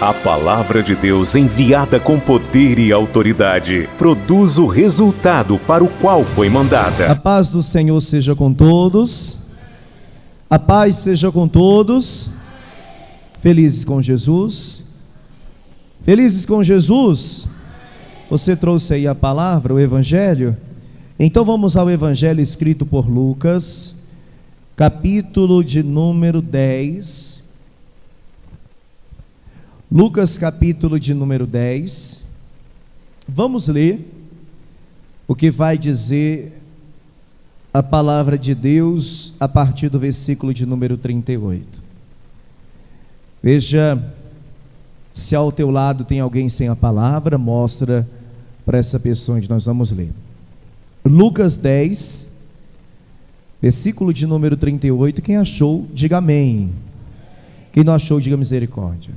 A palavra de Deus, enviada com poder e autoridade, produz o resultado para o qual foi mandada. A paz do Senhor seja com todos. A paz seja com todos. Felizes com Jesus. Felizes com Jesus. Você trouxe aí a palavra, o Evangelho? Então vamos ao Evangelho escrito por Lucas, capítulo de número 10. Lucas, capítulo de número 10. Vamos ler o que vai dizer a palavra de Deus a partir do versículo de número 38. Veja, se ao teu lado tem alguém sem a palavra, mostra para essa pessoa onde nós vamos ler. Lucas 10, versículo de número 38. Quem achou, diga amém. Quem não achou, diga misericórdia.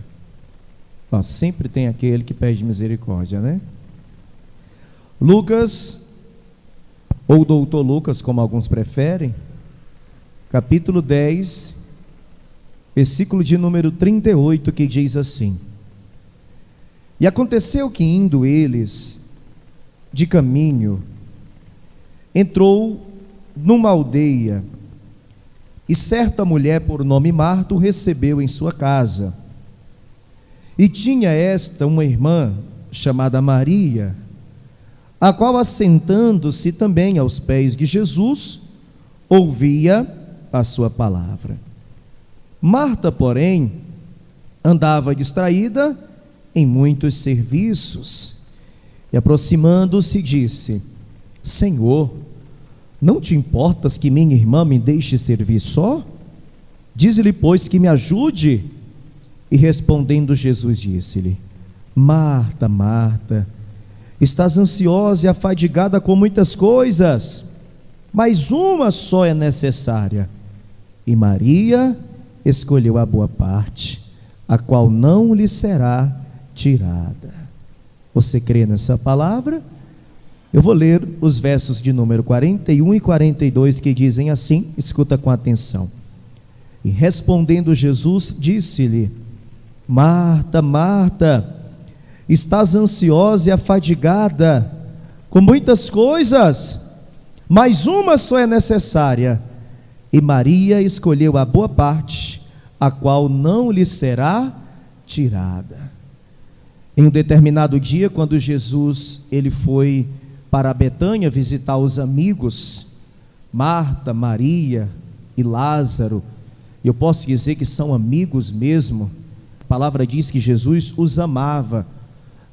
Sempre tem aquele que pede misericórdia, né? Lucas, ou doutor Lucas, como alguns preferem, capítulo 10, versículo de número 38, que diz assim: E aconteceu que, indo eles de caminho, entrou numa aldeia, e certa mulher por nome Marta o recebeu em sua casa. E tinha esta uma irmã chamada Maria, a qual, assentando-se também aos pés de Jesus, ouvia a sua palavra. Marta, porém, andava distraída em muitos serviços, e aproximando-se disse: Senhor, não te importas que minha irmã me deixe servir só? Dize-lhe, pois, que me ajude. E respondendo Jesus disse-lhe: Marta, Marta, estás ansiosa e afadigada com muitas coisas, mas uma só é necessária. E Maria escolheu a boa parte, a qual não lhe será tirada. Você crê nessa palavra? Eu vou ler os versos de número 41 e 42 que dizem assim, escuta com atenção. E respondendo Jesus, disse-lhe: Marta, Marta, estás ansiosa e afadigada com muitas coisas, mas uma só é necessária. E Maria escolheu a boa parte, a qual não lhe será tirada. Em um determinado dia, quando Jesus ele foi para Betânia visitar os amigos, Marta, Maria e Lázaro, eu posso dizer que são amigos mesmo. A palavra diz que Jesus os amava.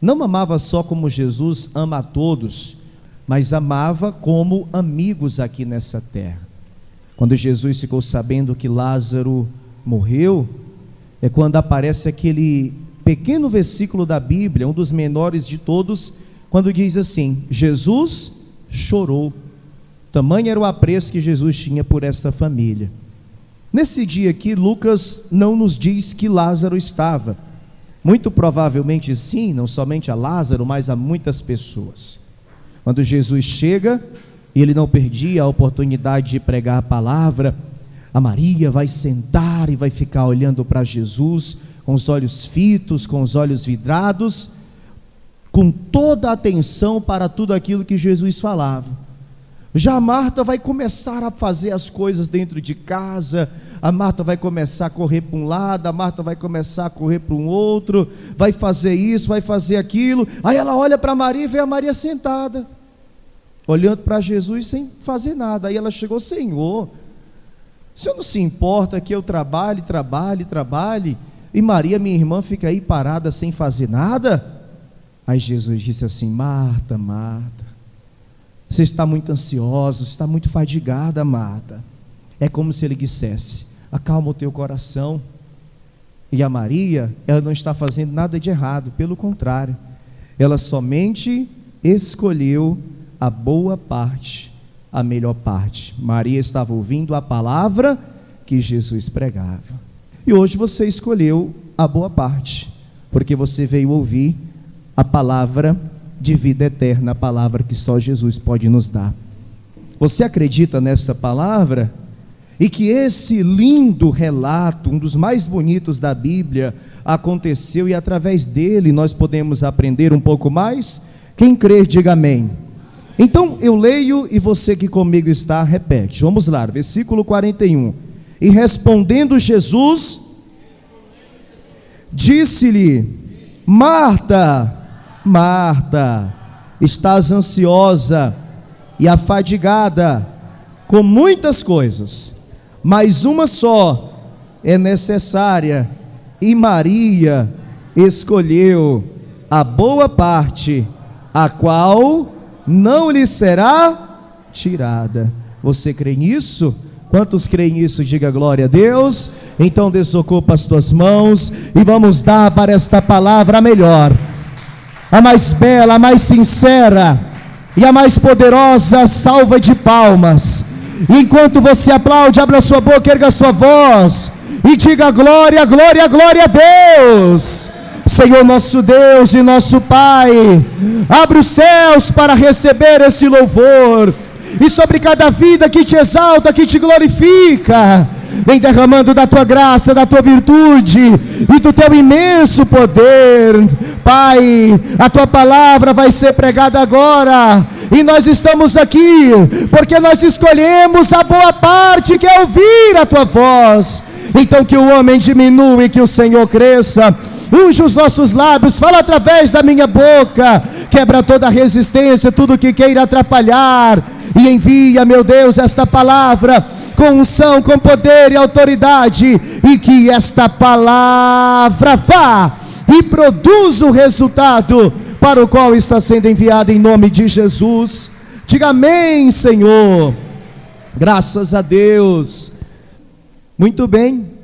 Não amava só como Jesus ama a todos, mas amava como amigos aqui nessa terra. Quando Jesus ficou sabendo que Lázaro morreu, é quando aparece aquele pequeno versículo da Bíblia, um dos menores de todos, quando diz assim: Jesus chorou. Tamanho era o apreço que Jesus tinha por esta família. Nesse dia aqui, Lucas não nos diz que Lázaro estava. Muito provavelmente sim, não somente a Lázaro, mas a muitas pessoas. Quando Jesus chega, e ele não perdia a oportunidade de pregar a palavra, a Maria vai sentar e vai ficar olhando para Jesus, com os olhos fitos, com os olhos vidrados, com toda a atenção para tudo aquilo que Jesus falava. Já a Marta vai começar a fazer as coisas dentro de casa, a Marta vai começar a correr para um lado, a Marta vai começar a correr para um outro, vai fazer isso, vai fazer aquilo. Aí ela olha para Maria e vê a Maria sentada, olhando para Jesus sem fazer nada. Aí ela chegou: Senhor, o Senhor não se importa que eu trabalhe, e Maria, minha irmã, fica aí parada sem fazer nada? Aí Jesus disse assim: Marta, Marta, você está muito ansiosa, você está muito fadigada, Marta. É como se ele dissesse: acalma o teu coração. E a Maria, ela não está fazendo nada de errado, pelo contrário, ela somente escolheu a boa parte, a melhor parte. Maria estava ouvindo a palavra que Jesus pregava. E hoje você escolheu a boa parte, porque você veio ouvir a palavra de vida eterna, a palavra que só Jesus pode nos dar. Você acredita nessa palavra? e que esse lindo relato, um dos mais bonitos da Bíblia, aconteceu e através dele nós podemos aprender um pouco mais? Quem crer, diga amém. Então eu leio e você que comigo está, repete. Vamos lá, versículo 41. E respondendo Jesus, disse-lhe: Marta, Marta, estás ansiosa e afadigada com muitas coisas, mas uma só é necessária, e Maria escolheu a boa parte, a qual não lhe será tirada. Você crê nisso? Quantos creem nisso? Diga glória a Deus. Então desocupa as tuas mãos e vamos dar para esta palavra a melhor, a mais bela, a mais sincera e a mais poderosa salva de palmas. Enquanto você aplaude, abra sua boca, erga sua voz e diga glória, glória, glória a Deus. Senhor nosso Deus e nosso Pai, abre os céus para receber esse louvor, e sobre cada vida que te exalta, que te glorifica, vem derramando da tua graça, da tua virtude e do teu imenso poder. Pai, a tua palavra vai ser pregada agora, e nós estamos aqui porque nós escolhemos a boa parte, que é ouvir a tua voz. Então que o homem diminua e que o Senhor cresça. Unge os nossos lábios, fala através da minha boca, quebra toda a resistência, tudo que queira atrapalhar, e envia, meu Deus, esta palavra com unção, com poder e autoridade, e que esta palavra vá e produza o resultado para o qual está sendo enviada, em nome de Jesus. Diga amém, Senhor. Graças a Deus. Muito bem.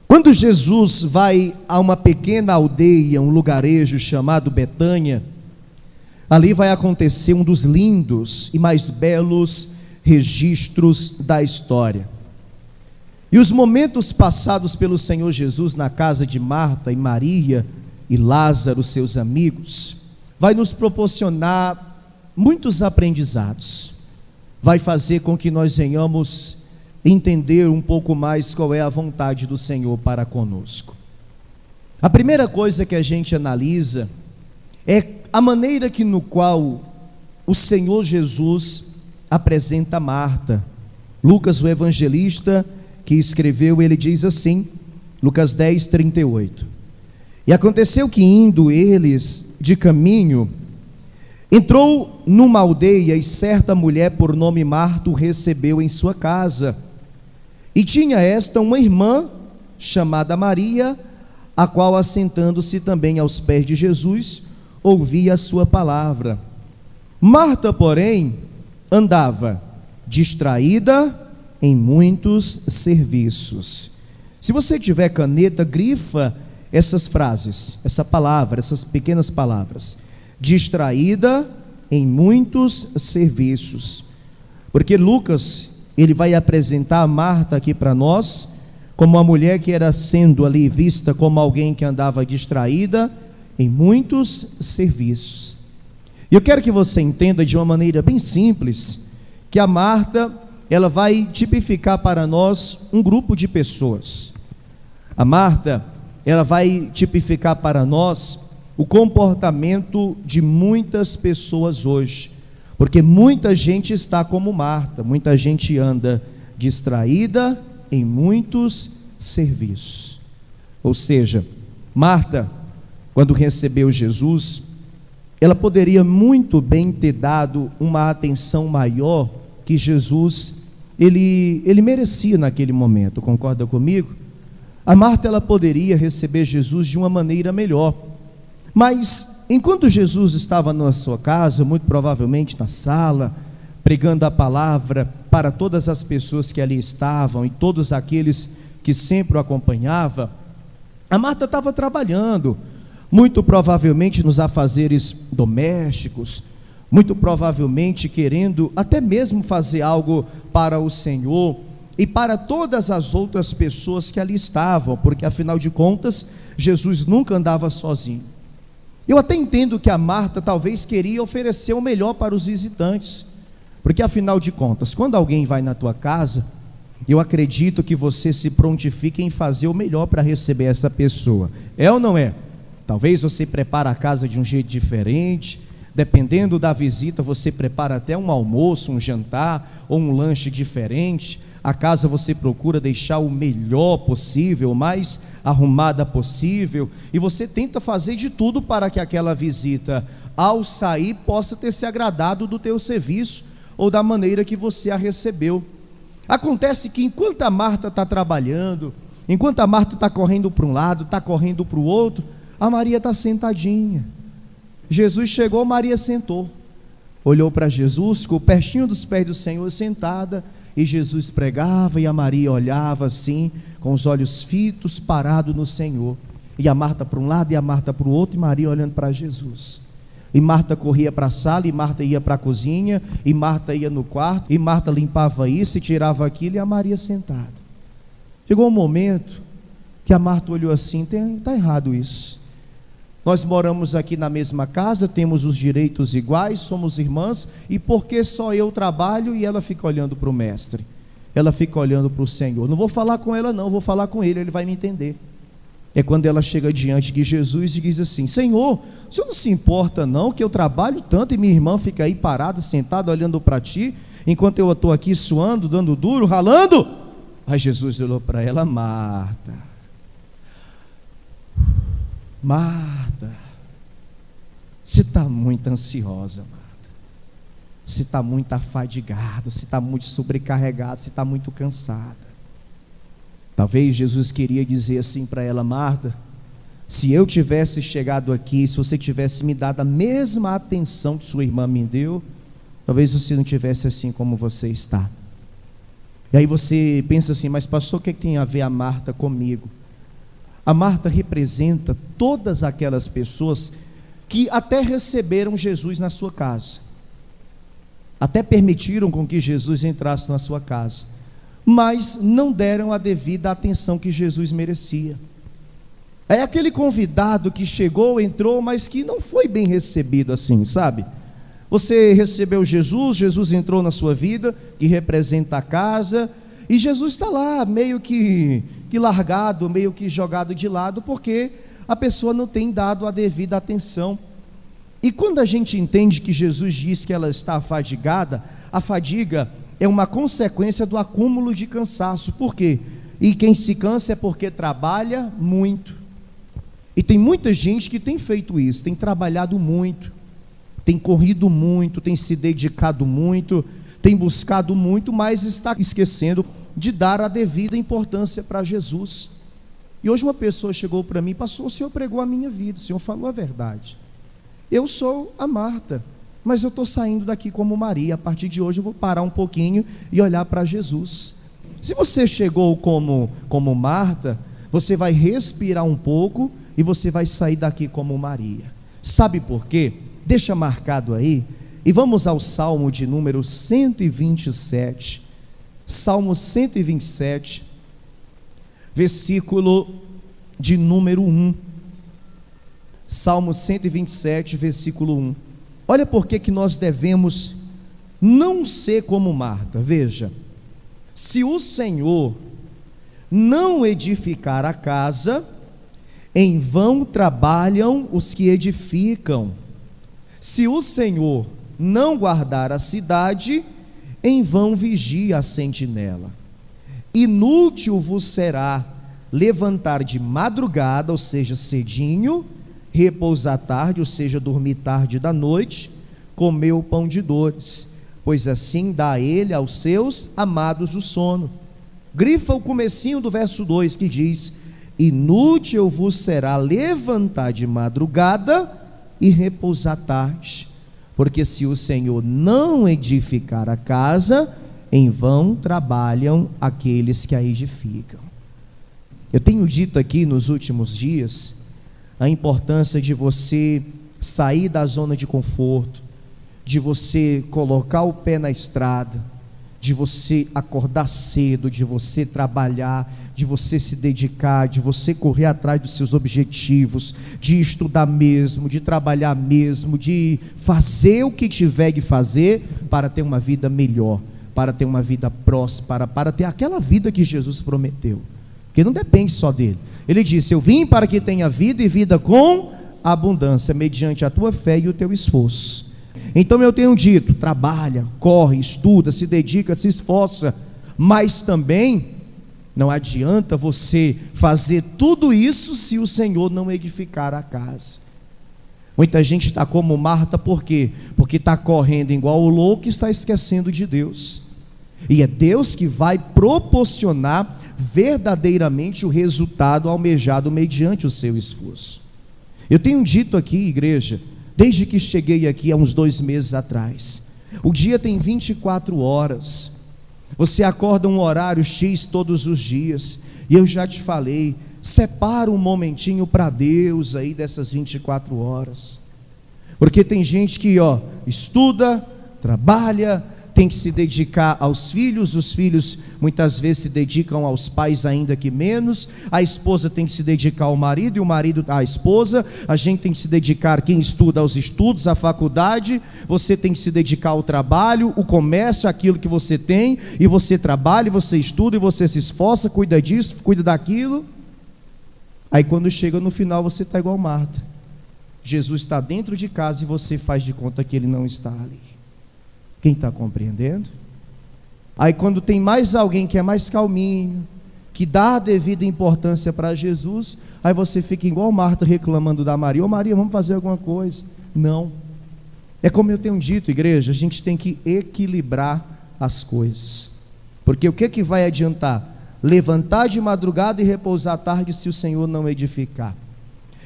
Quando Jesus vai a uma pequena aldeia, um lugarejo chamado Betânia, ali vai acontecer um dos lindos e mais belos registros da história. E os momentos passados pelo Senhor Jesus na casa de Marta e Maria e Lázaro, seus amigos, vai nos proporcionar muitos aprendizados, vai fazer com que nós venhamos entender um pouco mais qual é a vontade do Senhor para conosco. A primeira coisa que a gente analisa é a maneira no qual o Senhor Jesus apresenta Marta. Lucas, o evangelista que escreveu, ele diz assim, Lucas 10, 38. E aconteceu que, indo eles de caminho, entrou numa aldeia, e certa mulher por nome Marta o recebeu em sua casa. E tinha esta uma irmã chamada Maria, a qual, assentando-se também aos pés de Jesus, ouvia a sua palavra. Marta, porém, andava distraída em muitos serviços. Se você tiver caneta, grifa essas frases, essa palavra, essas pequenas palavras. Distraída em muitos serviços. Porque Lucas, ele vai apresentar a Marta aqui para nós como uma mulher que era sendo ali vista como alguém que andava distraída em muitos serviços. E eu quero que você entenda de uma maneira bem simples que a Marta, ela vai tipificar para nós um grupo de pessoas. A Marta, ela vai tipificar para nós o comportamento de muitas pessoas hoje, porque muita gente está como Marta, muita gente anda distraída em muitos serviços. Ou seja, Marta, quando recebeu Jesus, ela poderia muito bem ter dado uma atenção maior que Jesus, ele merecia naquele momento, concorda comigo? A Marta, ela poderia receber Jesus de uma maneira melhor, mas enquanto Jesus estava na sua casa, muito provavelmente na sala, pregando a palavra para todas as pessoas que ali estavam e todos aqueles que sempre o acompanhavam, a Marta estava trabalhando, muito provavelmente nos afazeres domésticos, muito provavelmente querendo até mesmo fazer algo para o Senhor e para todas as outras pessoas que ali estavam, porque afinal de contas, Jesus nunca andava sozinho. Eu até entendo que a Marta talvez queria oferecer o melhor para os visitantes, porque afinal de contas, quando alguém vai na tua casa, eu acredito que você se prontifique em fazer o melhor para receber essa pessoa. É ou não é? Talvez você prepare a casa de um jeito diferente, dependendo da visita você prepara até um almoço, um jantar ou um lanche diferente. A casa você procura deixar o melhor possível, o mais arrumada possível, e você tenta fazer de tudo para que aquela visita, ao sair, possa ter se agradado do teu serviço ou da maneira que você a recebeu. Acontece que enquanto a Marta está trabalhando, enquanto a Marta está correndo para um lado, está correndo para o outro, a Maria está sentadinha. Jesus chegou, Maria sentou, olhou para Jesus, ficou pertinho dos pés do Senhor, sentada, e Jesus pregava, e a Maria olhava assim, com os olhos fitos, parado no Senhor, e a Marta para um lado, e a Marta para o outro, e Maria olhando para Jesus. E Marta corria para a sala, e Marta ia para a cozinha, e Marta ia no quarto, e Marta limpava isso e tirava aquilo, e a Maria sentada. Chegou um momento que a Marta olhou assim: está errado isso. Nós moramos aqui na mesma casa, temos os direitos iguais, somos irmãs, e por que só eu trabalho e ela fica olhando para o mestre? Ela fica olhando para o Senhor. Não vou falar com ela não, vou falar com ele vai me entender. É quando ela chega diante de Jesus e diz assim: Senhor, o Senhor não se importa não que eu trabalho tanto e minha irmã fica aí parada, sentada, olhando para ti, enquanto eu estou aqui suando, dando duro, ralando? Aí Jesus olhou para ela: Marta, você está muito ansiosa, Marta. Você está muito afadigada, você está muito sobrecarregada, você está muito cansada. Talvez Jesus queria dizer assim para ela: Marta, se eu tivesse chegado aqui, se você tivesse me dado a mesma atenção que sua irmã me deu, talvez você não tivesse assim como você está. E aí você pensa assim: mas pastor, o que tem a ver a Marta comigo? A Marta representa todas aquelas pessoas que até receberam Jesus na sua casa, até permitiram com que Jesus entrasse na sua casa, mas não deram a devida atenção que Jesus merecia. É aquele convidado que chegou, entrou, mas que não foi bem recebido assim, sabe? Você recebeu Jesus, Jesus entrou na sua vida, que representa a casa, e Jesus está lá, meio que largado, meio que jogado de lado, porque a pessoa não tem dado a devida atenção. E quando a gente entende que Jesus diz que ela está afadigada, a fadiga é uma consequência do acúmulo de cansaço. Por quê? E quem se cansa é porque trabalha muito. E tem muita gente que tem feito isso, tem trabalhado muito, tem corrido muito, tem se dedicado muito, tem buscado muito, mas está esquecendo de dar a devida importância para Jesus. E hoje uma pessoa chegou para mim: pastor, o senhor pregou a minha vida, o senhor falou a verdade. Eu sou a Marta, mas eu estou saindo daqui como Maria. A partir de hoje eu vou parar um pouquinho e olhar para Jesus. Se você chegou como Marta, você vai respirar um pouco e você vai sair daqui como Maria. Sabe por quê? Deixa marcado aí, e vamos ao Salmo de número 127, Salmo 127, versículo de número 1, Salmo 127, versículo 1, olha por que nós devemos não ser como Marta. Veja: se o Senhor não edificar a casa, em vão trabalham os que edificam. Se o Senhor não guardar a cidade, em vão vigia a sentinela. Inútil vos será levantar de madrugada, ou seja, cedinho, repousar tarde, ou seja, dormir tarde da noite, comer o pão de dores, pois assim dá ele aos seus amados o sono. Grifa o comecinho do verso 2 que diz: inútil vos será levantar de madrugada e repousar tarde, porque se o Senhor não edificar a casa, em vão trabalham aqueles que a edificam. Eu tenho dito aqui nos últimos dias a importância de você sair da zona de conforto, de você colocar o pé na estrada, de você acordar cedo, de você trabalhar, de você se dedicar, de você correr atrás dos seus objetivos, de estudar mesmo, de trabalhar mesmo, de fazer o que tiver que fazer para ter uma vida melhor, para ter uma vida próspera, para ter aquela vida que Jesus prometeu, porque não depende só dele. Ele disse: eu vim para que tenha vida e vida com abundância, mediante a tua fé e o teu esforço. Então eu tenho dito: trabalha, corre, estuda, se dedica, se esforça, mas também não adianta você fazer tudo isso se o Senhor não edificar a casa. Muita gente está como Marta, por quê? Porque está correndo igual o louco e está esquecendo de Deus. E é Deus que vai proporcionar verdadeiramente o resultado almejado mediante o seu esforço. Eu tenho dito aqui, igreja, desde que cheguei aqui há uns 2 meses atrás, o dia tem 24 horas, você acorda um horário X todos os dias, e eu já te falei, separa um momentinho para Deus aí dessas 24 horas, porque tem gente que estuda, trabalha, tem que se dedicar aos filhos, os filhos muitas vezes se dedicam aos pais ainda que menos, a esposa tem que se dedicar ao marido e o marido à esposa, a gente tem que se dedicar, quem estuda, aos estudos, à faculdade, você tem que se dedicar ao trabalho, o comércio, aquilo que você tem, e você trabalha, e você estuda, e você se esforça, cuida disso, cuida daquilo. Aí quando chega no final você está igual Marta, Jesus está dentro de casa e você faz de conta que ele não está ali. Quem está compreendendo? Aí quando tem mais alguém que é mais calminho, que dá a devida importância para Jesus, aí você fica igual Marta reclamando da Maria: ô Maria, vamos fazer alguma coisa. Não, é como eu tenho dito, igreja, a gente tem que equilibrar as coisas, porque o que vai adiantar? Levantar de madrugada e repousar à tarde se o Senhor não edificar.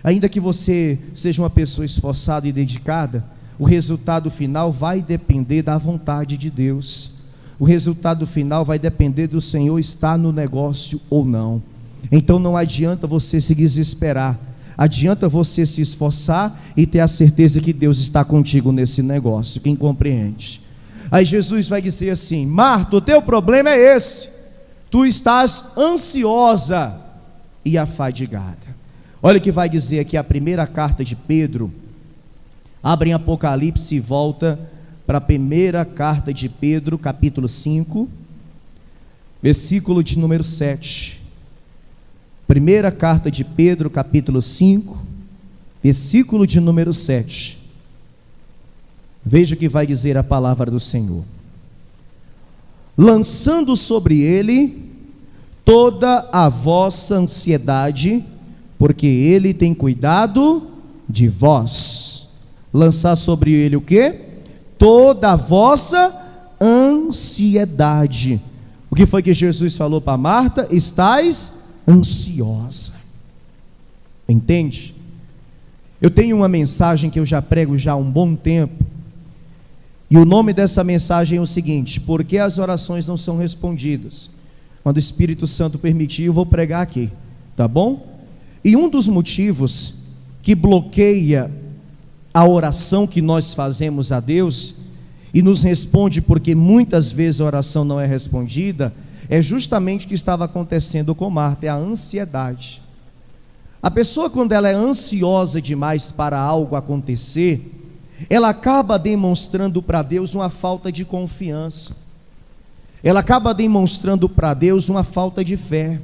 Ainda que você seja uma pessoa esforçada e dedicada, o resultado final vai depender da vontade de Deus. O resultado final vai depender do Senhor estar no negócio ou não. Então não adianta você se desesperar, adianta você se esforçar e ter a certeza que Deus está contigo nesse negócio. Quem compreende? Aí Jesus vai dizer assim: Marta, o teu problema é esse, tu estás ansiosa e afadigada. Olha o que vai dizer aqui a primeira carta de Pedro. Abre em Apocalipse e volta para a primeira carta de Pedro, capítulo 5, versículo de número 7. Primeira carta de Pedro, capítulo 5, versículo de número 7. Veja o que vai dizer a palavra do Senhor: lançando sobre ele toda a vossa ansiedade, porque ele tem cuidado de vós. Lançar sobre ele o quê? Toda a vossa ansiedade. O que foi que Jesus falou para Marta? Estás ansiosa. Entende? Eu tenho uma mensagem que eu já prego já há um bom tempo, e o nome dessa mensagem é o seguinte: por que as orações não são respondidas? Quando o Espírito Santo permitir, eu vou pregar aqui, tá bom? E um dos motivos que bloqueia a oração que nós fazemos a Deus e nos responde, porque muitas vezes a oração não é respondida, é justamente o que estava acontecendo com Marta, é a ansiedade. A pessoa, quando ela é ansiosa demais para algo acontecer, ela acaba demonstrando para Deus uma falta de confiança, ela acaba demonstrando para Deus uma falta de fé.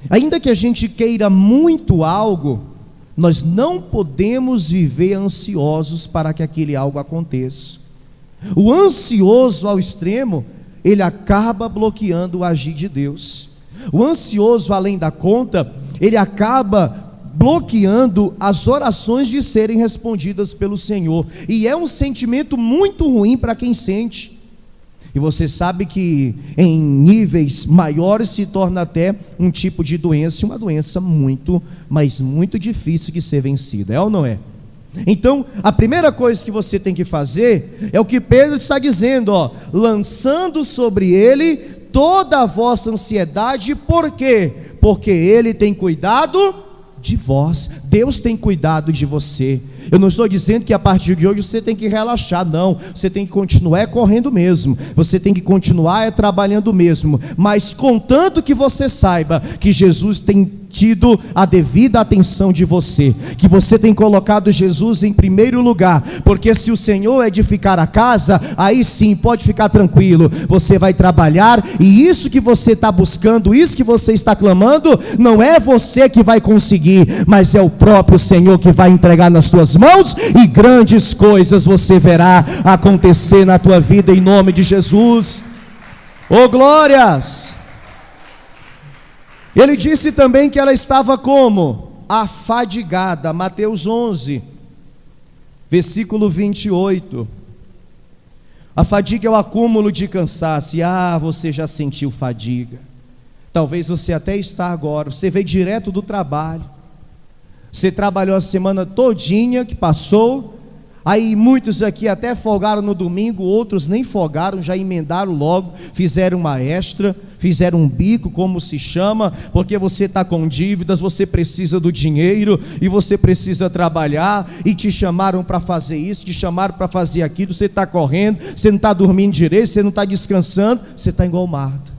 Ainda que a gente queira muito algo, nós não podemos viver ansiosos para que aquele algo aconteça. O ansioso ao extremo, ele acaba bloqueando o agir de Deus. O ansioso além da conta, ele acaba bloqueando as orações de serem respondidas pelo Senhor. E é um sentimento muito ruim para quem sente. E você sabe que em níveis maiores se torna até um tipo de doença, uma doença muito, mas muito difícil de ser vencida, é ou não é? Então, a primeira coisa que você tem que fazer é o que Pedro está dizendo, lançando sobre ele toda a vossa ansiedade. Por quê? Porque ele tem cuidado de vós. Deus tem cuidado de você. Eu não estou dizendo que a partir de hoje você tem que relaxar, não. Você tem que continuar correndo mesmo, você tem que continuar trabalhando mesmo, mas contanto que você saiba que Jesus tem tido a devida atenção de você, que você tem colocado Jesus em primeiro lugar, porque se o Senhor edificar a casa, aí sim, pode ficar tranquilo, você vai trabalhar, e isso que você está buscando, isso que você está clamando, não é você que vai conseguir, mas é o próprio Senhor que vai entregar nas tuas mãos, e grandes coisas você verá acontecer na tua vida, em nome de Jesus. Oh glórias! Ele disse também que ela estava como? Afadigada. Mateus 11, versículo 28. A fadiga é o acúmulo de cansaço. Você já sentiu fadiga. Talvez você até está agora. Você veio direto do trabalho. Você trabalhou a semana todinha que passou. Aí muitos aqui até folgaram no domingo, outros nem folgaram, já emendaram logo, fizeram uma extra, fizeram um bico, como se chama, porque você está com dívidas, você precisa do dinheiro, e você precisa trabalhar, e te chamaram para fazer isso, te chamaram para fazer aquilo, você está correndo, você não está dormindo direito, você não está descansando, você está igual Marta.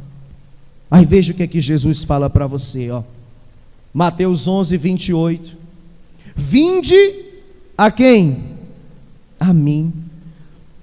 Aí veja o que é que Jesus fala para você, ó. Mateus 11, 28. Vinde a quem? A mim,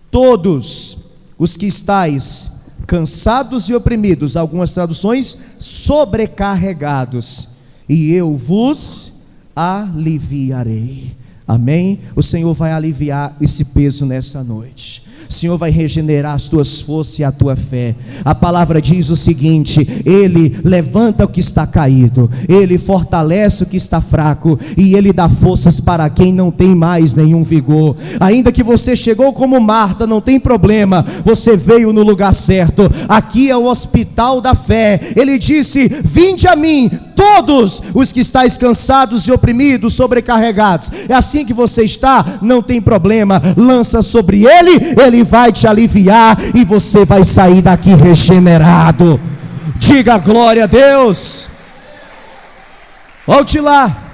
todos os que estáis cansados e oprimidos, algumas traduções, sobrecarregados, e eu vos aliviarei. Amém? O Senhor vai aliviar esse peso nessa noite. O Senhor vai regenerar as tuas forças e a tua fé. A palavra diz o seguinte: Ele levanta o que está caído, Ele fortalece o que está fraco, e Ele dá forças para quem não tem mais nenhum vigor. Ainda que você chegou como Marta, não tem problema, você veio no lugar certo. Aqui é o hospital da fé. Ele disse: vinde a mim, todos os que estáis cansados e oprimidos, sobrecarregados. É assim que você está? Não tem problema, lança sobre Ele vai te aliviar, e você vai sair daqui regenerado. Diga glória a Deus. Volte lá,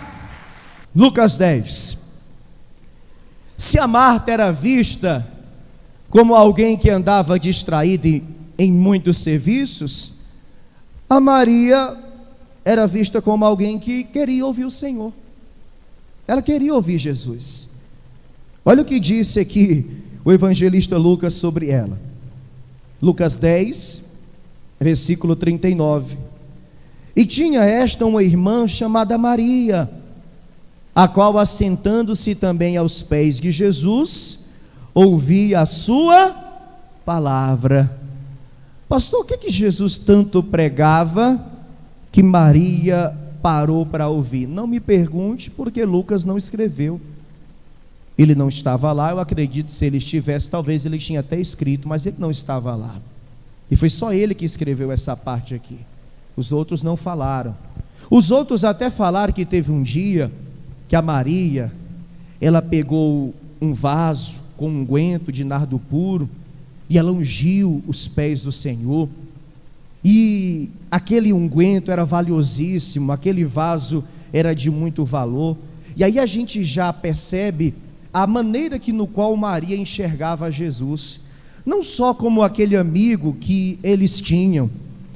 Lucas 10. Se a Marta era vista como alguém que andava distraída em muitos serviços, a Maria era vista como alguém que queria ouvir o Senhor. Ela queria ouvir Jesus. Olha o que disse aqui o evangelista Lucas sobre ela. Lucas 10, versículo 39. E tinha esta uma irmã chamada Maria, a qual, assentando-se também aos pés de Jesus, ouvia a sua palavra. Pastor, o que Jesus tanto pregava que Maria parou para ouvir? Não me pergunte, porque Lucas não escreveu. Ele não estava lá. Eu acredito que se ele estivesse, talvez ele tinha até escrito, mas ele não estava lá. E foi só ele que escreveu essa parte aqui. Os outros não falaram. Os outros até falaram que teve um dia que a Maria, ela pegou um vaso com unguento de nardo puro, e ela ungiu os pés do Senhor. E aquele unguento era valiosíssimo, aquele vaso era de muito valor. E aí a gente já percebe a maneira no qual Maria enxergava Jesus, não só como aquele amigo que eles tinham,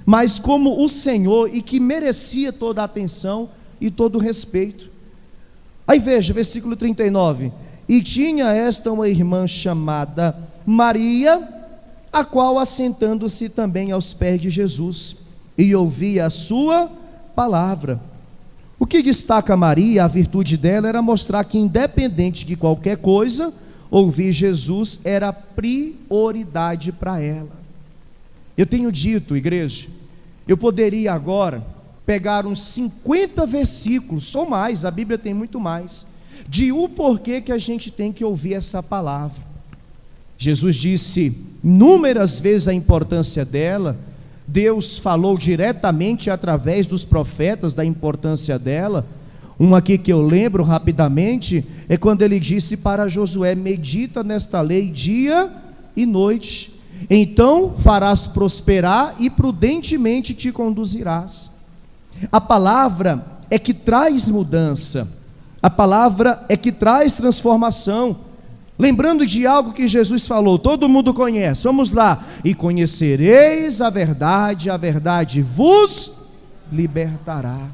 mas como o Senhor, e que merecia toda a atenção e todo o respeito. Aí veja, versículo 39. E tinha esta uma irmã chamada Maria, a qual, assentando-se também aos pés de Jesus, e ouvia a sua palavra. O que destaca Maria, a virtude dela, era mostrar que, independente de qualquer coisa, ouvir Jesus era prioridade para ela. Eu tenho dito, igreja, eu poderia agora pegar uns 50 versículos, ou mais, a Bíblia tem muito mais, de o porquê que a gente tem que ouvir essa palavra. Jesus disse inúmeras vezes a importância dela. Deus falou diretamente através dos profetas da importância dela. Um aqui que eu lembro rapidamente é quando ele disse para Josué: medita nesta lei dia e noite, então farás prosperar e prudentemente te conduzirás. A palavra é que traz mudança, a palavra é que traz transformação. Lembrando de algo que Jesus falou, todo mundo conhece, vamos lá: e conhecereis a verdade vos libertará.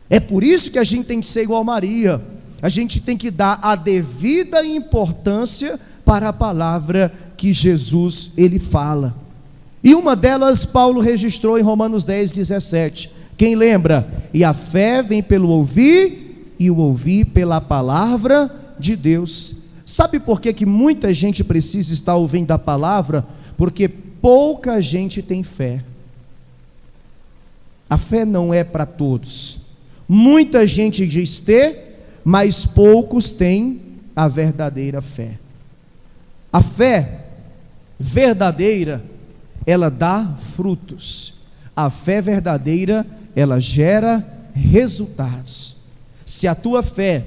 É por isso que a gente tem que ser igual Maria. A gente tem que dar a devida importância para a palavra que Jesus, ele fala. E uma delas Paulo registrou em Romanos 10:17. Quem lembra? E a fé vem pelo ouvir, e o ouvir pela palavra de Deus. Sabe por que muita gente precisa estar ouvindo a palavra? Porque pouca gente tem fé. A fé não é para todos. Muita gente diz ter, mas poucos têm a verdadeira fé. A fé verdadeira, ela dá frutos. A fé verdadeira, ela gera resultados. Se a tua fé,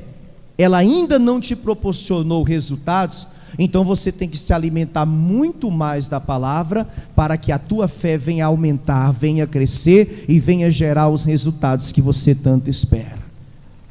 ela ainda não te proporcionou resultados, então você tem que se alimentar muito mais da palavra, para que a tua fé venha aumentar, venha crescer e venha gerar os resultados que você tanto espera.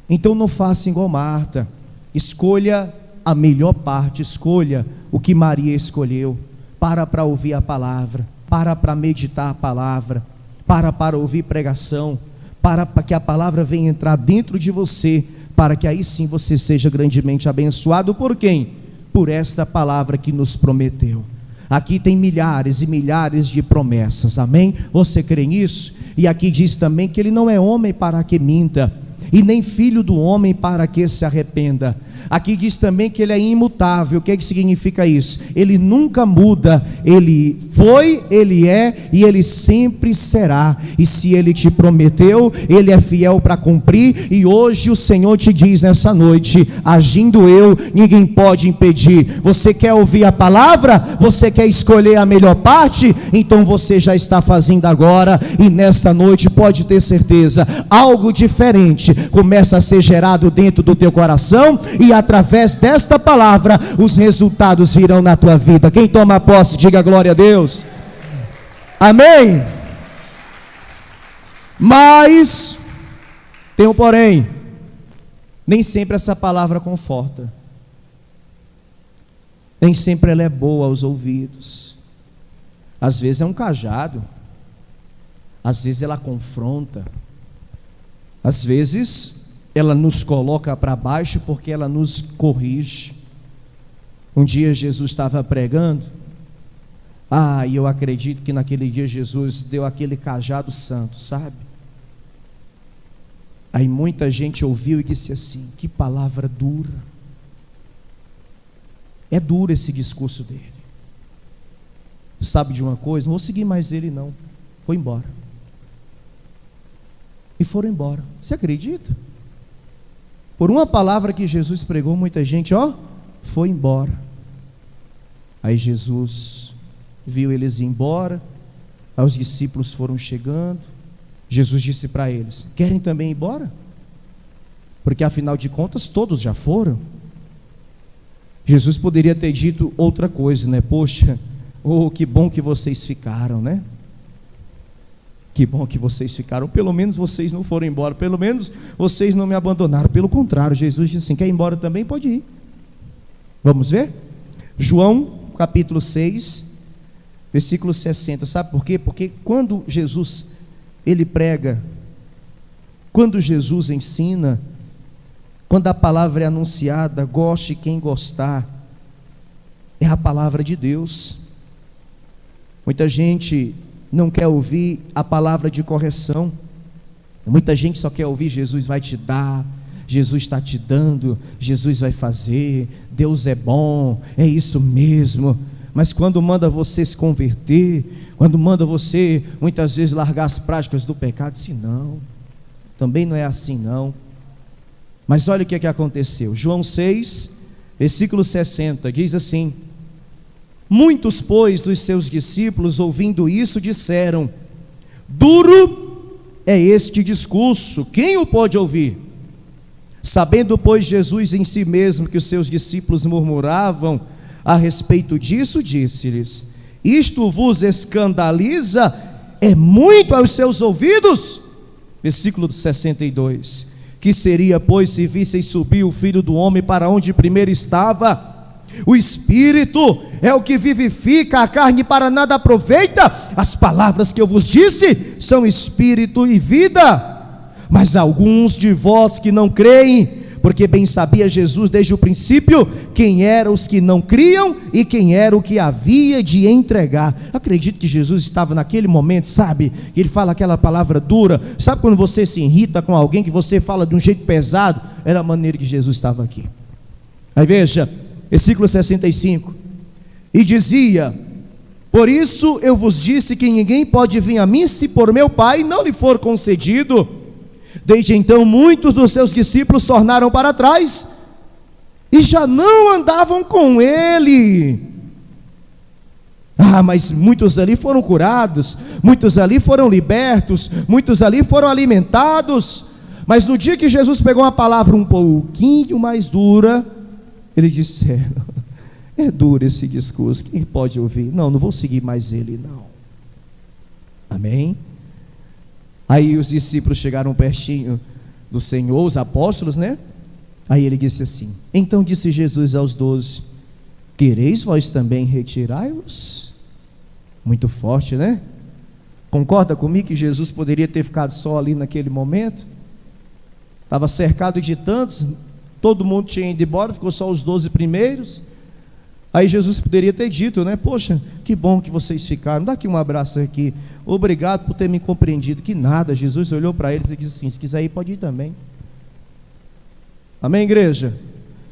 Então não faça igual Marta, escolha a melhor parte, escolha o que Maria escolheu. Para ouvir a palavra, para meditar a palavra, para ouvir pregação, para que a palavra venha entrar dentro de você, para que aí sim você seja grandemente abençoado. Por quem? Por esta palavra que nos prometeu. Aqui tem milhares e milhares de promessas, amém? Você crê nisso? E aqui diz também que ele não é homem para que minta, e nem filho do homem para que se arrependa. Aqui diz também que ele é imutável. O que significa isso? Ele nunca muda, ele foi, ele é e ele sempre será. E se ele te prometeu, ele é fiel para cumprir. E hoje o Senhor te diz nessa noite: agindo eu, ninguém pode impedir. Você quer ouvir a palavra? Você quer escolher a melhor parte? Então você já está fazendo agora, e nesta noite pode ter certeza, algo diferente começa a ser gerado dentro do teu coração, e através desta palavra os resultados virão na tua vida. Quem toma posse, diga glória a Deus. Amém. Mas tem um porém: nem sempre essa palavra conforta, nem sempre ela é boa aos ouvidos. Às vezes é um cajado, às vezes ela confronta, às vezes ela nos coloca para baixo porque ela nos corrige. Um dia Jesus estava pregando, e eu acredito que naquele dia Jesus deu aquele cajado santo, sabe? Aí muita gente ouviu e disse assim: que palavra dura. É duro esse discurso dele. Sabe de uma coisa? Não vou seguir mais ele não. Foi embora. E foram embora. Você acredita? Por uma palavra que Jesus pregou, muita gente, foi embora. Aí Jesus viu eles ir embora, aí os discípulos foram chegando. Jesus disse para eles: querem também ir embora? Porque afinal de contas todos já foram. Jesus poderia ter dito outra coisa, né? Poxa, que bom que vocês ficaram, né? Que bom que vocês ficaram, pelo menos vocês não foram embora, pelo menos vocês não me abandonaram. Pelo contrário, Jesus disse assim: quer ir embora também? Pode ir. Vamos ver? João capítulo 6, versículo 60. Sabe por quê? Porque quando Jesus, ele prega, quando Jesus ensina, quando a palavra é anunciada, goste quem gostar, é a palavra de Deus. Muita gente não quer ouvir a palavra de correção. Muita gente só quer ouvir: Jesus vai te dar, Jesus está te dando, Jesus vai fazer, Deus é bom, é isso mesmo. Mas quando manda você se converter, quando manda você muitas vezes largar as práticas do pecado, diz: não, também não é assim não. Mas olha o que aconteceu. João 6, versículo 60, diz assim: muitos, pois, dos seus discípulos, ouvindo isso, disseram: duro é este discurso, quem o pode ouvir? Sabendo, pois, Jesus em si mesmo que os seus discípulos murmuravam a respeito disso, disse-lhes: isto vos escandaliza? É muito aos seus ouvidos? Versículo 62: que seria, pois, se visseis subir o Filho do Homem para onde primeiro estava? O Espírito é o que vivifica, a carne para nada aproveita. As palavras que eu vos disse são Espírito e vida. Mas alguns de vós que não creem, porque bem sabia Jesus desde o princípio quem eram os que não criam e quem era o que havia de entregar. Acredito que Jesus estava naquele momento, sabe, que ele fala aquela palavra dura. Sabe quando você se irrita com alguém, que você fala de um jeito pesado? Era a maneira que Jesus estava aqui. Aí veja, versículo 65. E dizia: por isso eu vos disse que ninguém pode vir a mim se por meu Pai não lhe for concedido. Desde então muitos dos seus discípulos tornaram para trás e já não andavam com ele. Mas muitos ali foram curados, muitos ali foram libertos, muitos ali foram alimentados. Mas no dia que Jesus pegou uma palavra um pouquinho mais dura, eles disseram: é duro esse discurso, quem pode ouvir? Não vou seguir mais ele não. Amém? Aí os discípulos chegaram pertinho do Senhor, os apóstolos, né? Aí ele disse assim: então disse Jesus aos 12: quereis vós também retirai-vos? Muito forte, né? Concorda comigo que Jesus poderia ter ficado só ali naquele momento? Estava cercado de tantos, todo mundo tinha ido embora, ficou só os 12 primeiros. Aí Jesus poderia ter dito, né? Poxa, que bom que vocês ficaram, dá aqui um abraço aqui, obrigado por ter me compreendido. Que nada, Jesus olhou para eles e disse assim: se quiser ir, pode ir também. Amém, igreja?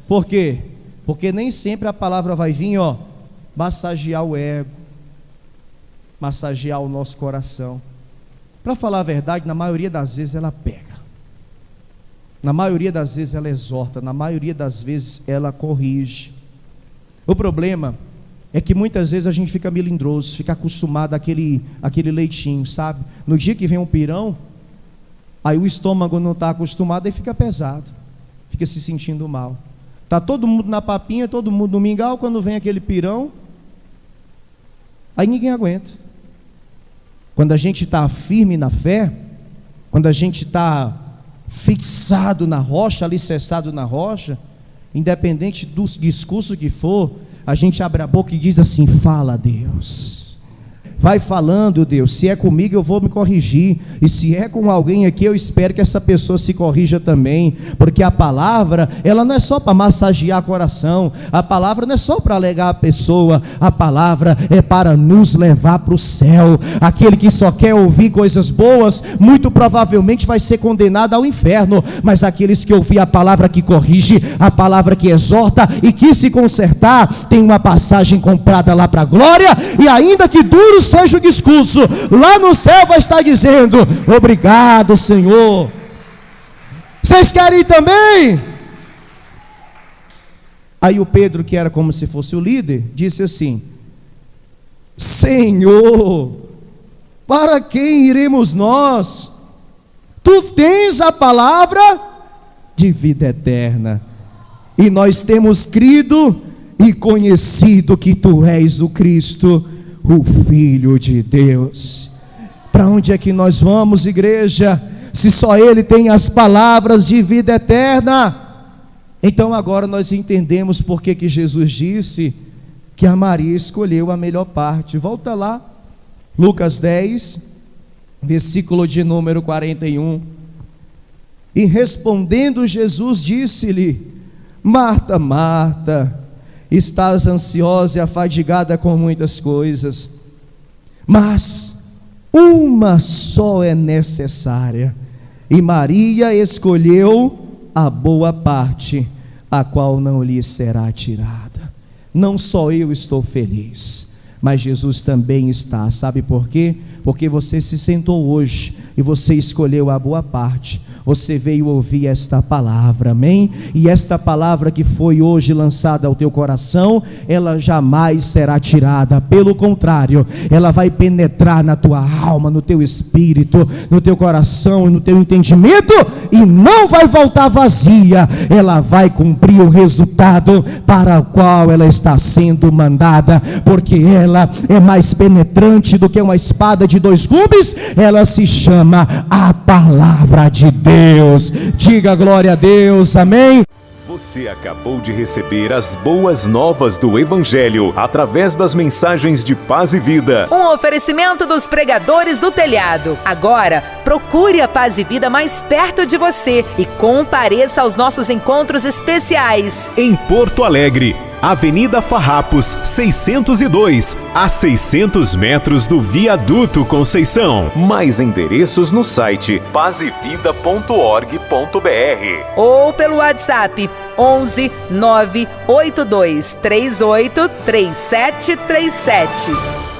Por quê? Porque nem sempre a palavra vai vir, massagear o ego, massagear o nosso coração. Para falar a verdade, na maioria das vezes ela pega, na maioria das vezes ela exorta, na maioria das vezes ela corrige. O problema é que muitas vezes a gente fica melindroso, fica acostumado àquele leitinho, sabe? No dia que vem um pirão, aí o estômago não está acostumado e fica pesado, fica se sentindo mal. Está todo mundo na papinha, todo mundo no mingau, quando vem aquele pirão, aí ninguém aguenta. Quando a gente está firme na fé, quando a gente está fixado na rocha, alicerçado na rocha, independente do discurso que for, a gente abre a boca e diz assim: fala, Deus, vai falando, Deus, se é comigo eu vou me corrigir, e se é com alguém aqui, eu espero que essa pessoa se corrija também, porque a palavra, ela não é só para massagear o coração, a palavra não é só para alegar a pessoa, a palavra é para nos levar para o céu. Aquele que só quer ouvir coisas boas, muito provavelmente vai ser condenado ao inferno, mas aqueles que ouvir a palavra que corrige, a palavra que exorta e que se consertar, tem uma passagem comprada lá para a glória, e ainda que duro seja o discurso, lá no céu vai estar dizendo: obrigado, Senhor. Vocês querem ir também? Aí o Pedro, que era como se fosse o líder, disse assim: Senhor, para quem iremos nós? Tu tens a palavra de vida eterna, e nós temos crido e conhecido que tu és o Cristo, o Filho de Deus. Para onde é que nós vamos, igreja, se só Ele tem as palavras de vida eterna? Então agora nós entendemos porque que Jesus disse que a Maria escolheu a melhor parte. Volta lá, Lucas 10, versículo de número 41. E respondendo Jesus disse-lhe: Marta, Marta, estás ansiosa e afadigada com muitas coisas, mas uma só é necessária, e Maria escolheu a boa parte, a qual não lhe será tirada. Não só eu estou feliz, mas Jesus também está. Sabe por quê? Porque você se sentou hoje e você escolheu a boa parte. Você veio ouvir esta palavra, amém? E esta palavra que foi hoje lançada ao teu coração, ela jamais será tirada. Pelo contrário, ela vai penetrar na tua alma, no teu espírito, no teu coração e no teu entendimento, e não vai voltar vazia. Ela vai cumprir o resultado para o qual ela está sendo mandada, porque ela é mais penetrante do que uma espada de dois gumes. Ela se chama a palavra de Deus. Diga glória a Deus, amém. Você acabou de receber as boas novas do Evangelho através das mensagens de Paz e Vida. Um oferecimento dos pregadores do telhado. Agora, procure a Paz e Vida mais perto de você e compareça aos nossos encontros especiais. Em Porto Alegre, Avenida Farrapos, 602, a 600 metros do Viaduto Conceição. Mais endereços no site pazevida.org.br ou pelo WhatsApp 11 982 38 3737.